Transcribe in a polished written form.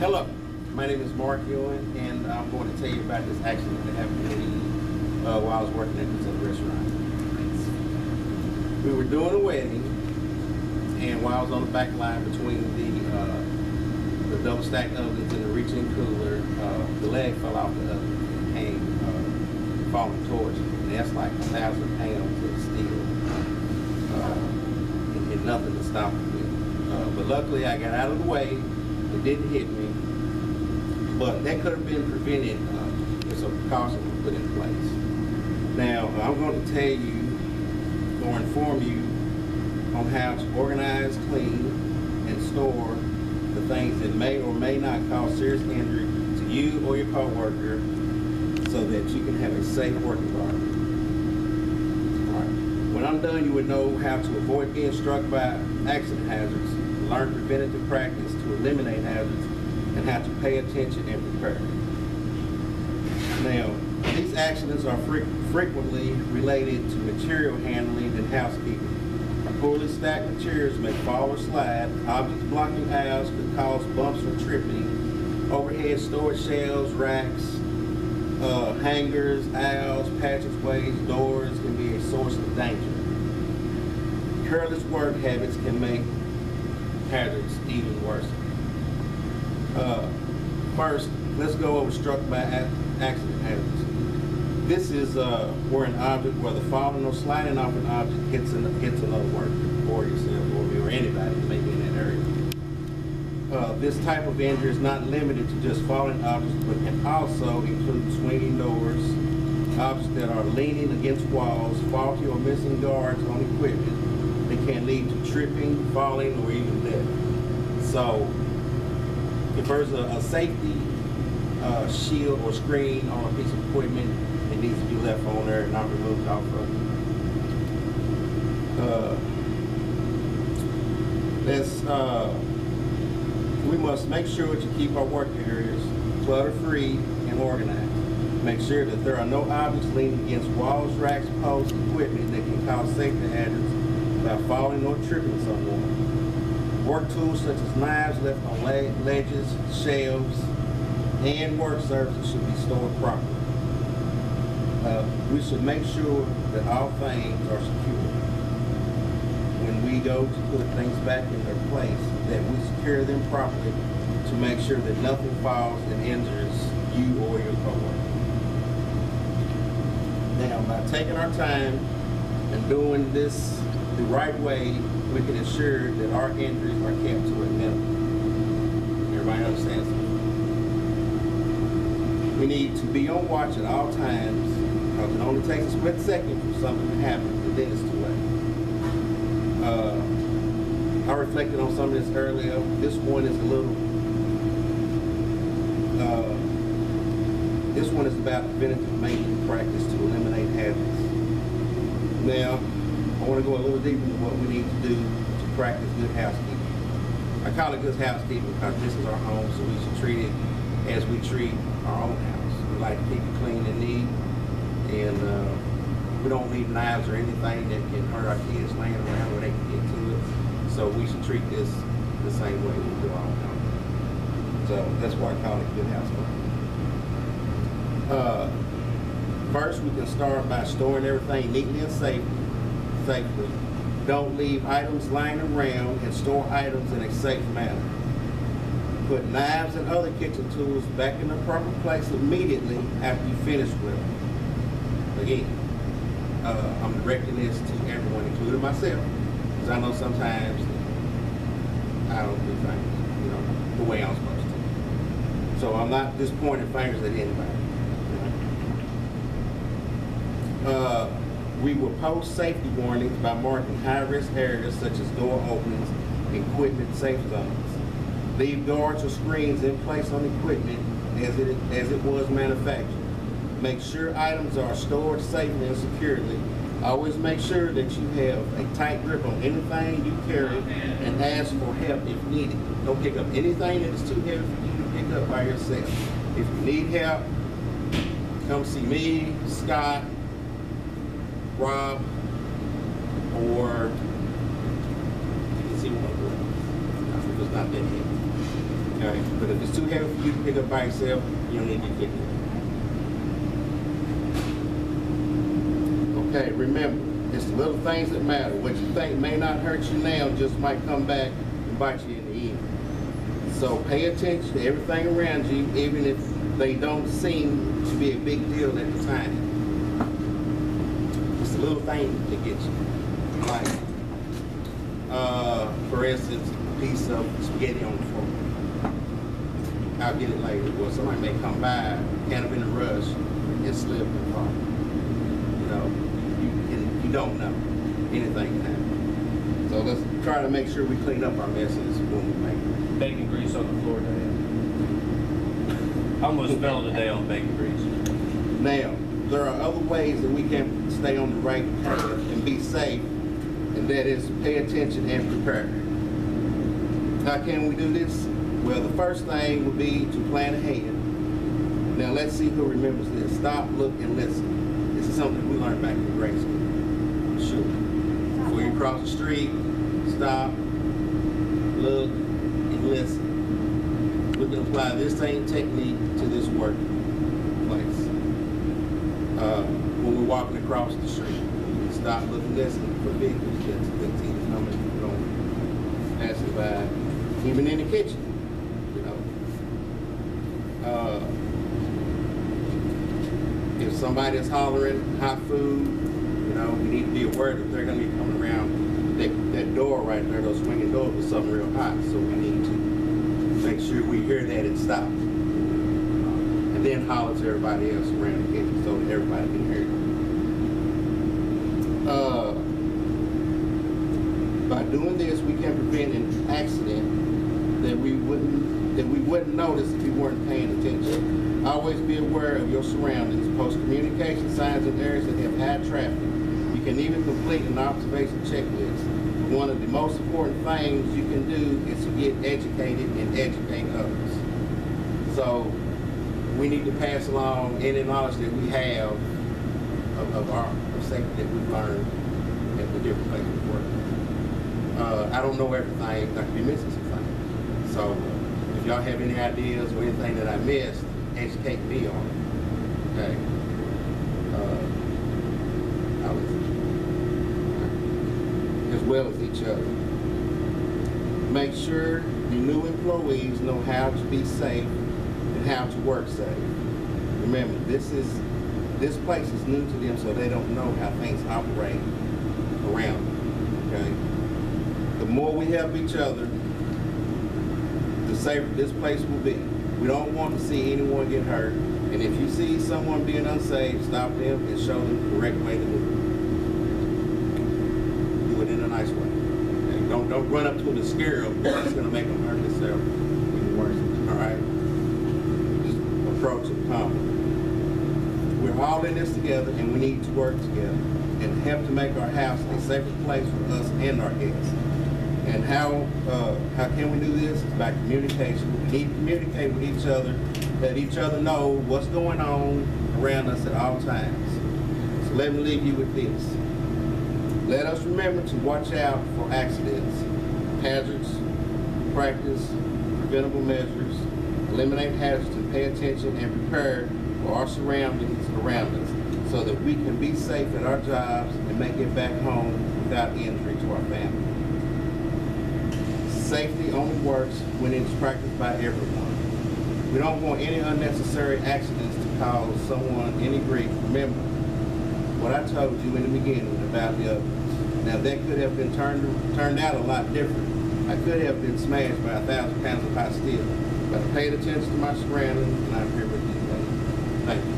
Hello, my name is Mark Ewing, and I'm going to tell you about this accident that happened to me while I was working at this other restaurant. We were doing a wedding, and while I was on the back line between the double stacked ovens and the reaching cooler, the leg fell off the oven and came falling towards me. And that's like 1,000 pounds of steel, and nothing to stop it with. But luckily, I got out of the way. It didn't hit me, but that could have been prevented if some precautions were put in place. Now, I'm going to tell you or inform you on how to organize, clean, and store the things that may or may not cause serious injury to you or your co-worker so that you can have a safe work environment. All right. When I'm done, you would know how to avoid being struck by accident hazards, learn preventative practice to eliminate hazards, and how to pay attention and prepare. Now, these accidents are frequently related to material handling and housekeeping. Poorly stacked materials may fall or slide. Objects blocking aisles could cause bumps or tripping. Overhead storage shelves, racks, hangers, aisles, passageways, doors can be a source of danger. Careless work habits can make hazards even worse. First, let's go over struck by accident hazards. This is where an object, whether falling or sliding off an object, hits another worker, or yourself, or anybody that may be in that area. This type of injury is not limited to just falling objects, but can also include swinging doors, objects that are leaning against walls, faulty or missing guards on equipment. They can lead to tripping, falling, or even death. So, if there's a safety shield or screen on a piece of equipment, it needs to be left on there and not removed off of it. We must make sure to keep our work areas clutter-free and organized. Make sure that there are no objects leaning against walls, racks, posts, equipment that can cause safety hazards by falling or tripping someone. Work tools such as knives left on ledges, shelves, and work surfaces should be stored properly. We should make sure that all things are secure. When we go to put things back in their place, that we secure them properly to make sure that nothing falls and injures you or your coworker. Now, by taking our time and doing this the right way, we can ensure that our injuries are kept to a minimum. Everybody understands that? We need to be on watch at all times, because it only takes a split second for something to happen, and then it's too late. I reflected on some of this earlier. This one is a little, this one is about preventative maintenance practice to eliminate hazards. Now, I want to go a little deeper into what we need to do to practice good housekeeping. I call it good housekeeping because this is our home, so we should treat it as we treat our own house. We like to keep it clean and neat, and we don't leave knives or anything that can hurt our kids laying around where they can get to it. So we should treat this the same way we do our own house. So that's why I call it good housekeeping. First, we can start by storing everything neatly and safely. Don't leave items lying around, and store items in a safe manner. Put knives and other kitchen tools back in the proper place immediately after you finish with them. Again, I'm directing this to everyone, including myself, because I know sometimes I don't do things, the way I'm supposed to. So I'm not just pointing fingers at anybody. We will post safety warnings by marking high-risk areas such as door openings, equipment safe zones. Leave guards or screens in place on equipment as it was manufactured. Make sure items are stored safely and securely. Always make sure that you have a tight grip on anything you carry and ask for help if needed. Don't pick up anything that is too heavy for you to pick up by yourself. If you need help, come see me, Scott, Rob, or you can see one of them if it's not that heavy. Okay, but if it's too heavy for you to pick up by yourself, you don't need to get picked up. Okay, remember, it's the little things that matter. What you think may not hurt you now just might come back and bite you in the end. So pay attention to everything around you, even if they don't seem to be a big deal at the time. It's the little things that get you. Like, for instance, a piece of spaghetti on the floor. I'll get it later. Well, somebody may come by, kind of in a rush, and slip and fall. You know, you don't know. Anything can happen. So let's try to make sure we clean up our messes when we make it. Bacon grease on the floor, Dad. I almost fell today on bacon grease. Now, there are other ways that we can stay on the right path and be safe, and that is to pay attention and prepare. How can we do this? Well, the first thing would be to plan ahead. Now, let's see who remembers this. Stop, look, and listen. This is something we learned back in grade school. Sure. Before you cross the street, stop, look, and listen. We can apply this same technique to this workplace. When we're walking across the street, stop, look, and listen for vehicles that's either coming or going, passing by. Even in the kitchen, you know. If somebody is hollering hot food, you know, we need to be aware that they're going to be coming around that door right there, those swinging doors with something real hot. So we need to make sure we hear that and stop. And then holler to everybody else around the kitchen so that everybody can hear it. By doing this, we can prevent an accident that we wouldn't notice if we weren't paying attention. Always be aware of your surroundings. Post communication signs in areas that have high traffic. You can even complete an observation checklist. One of the most important things you can do is to get educated and educate others. So we need to pass along any knowledge that we have of safety that we've learned at the different places we work. I don't know everything. I could be missing some things. So if y'all have any ideas or anything that I missed, educate me on it. Okay. As well as each other. Make sure the new employees know how to be safe and how to work safe. Remember, this place is new to them, so they don't know how things operate around them. Okay. The more we help each other, the safer this place will be. We don't want to see anyone get hurt. And if you see someone being unsafe, stop them and show them the correct way to do it. Do it in a nice way. Okay? Don't run up to them and scare them. That's going to make them hurt themselves even worse. All right? Just approach it calmly. We're all in this together, and we need to work together and help to make our house a safer place for us and our guests. And how can we do this? It's by communication. We need to communicate with each other, let each other know what's going on around us at all times. So let me leave you with this. Let us remember to watch out for accidents, hazards, practice preventable measures, eliminate hazards, and pay attention and prepare for our surroundings around us so that we can be safe at our jobs and make it back home without injury to our family. Safety only works when it's practiced by everyone. We don't want any unnecessary accidents to cause someone any grief. Remember what I told you in the beginning about the others. Now that could have been turned out a lot different. I could have been smashed by 1,000 pounds of hot steel, but I paid attention to my surroundings and I'm here with you today. Thank you.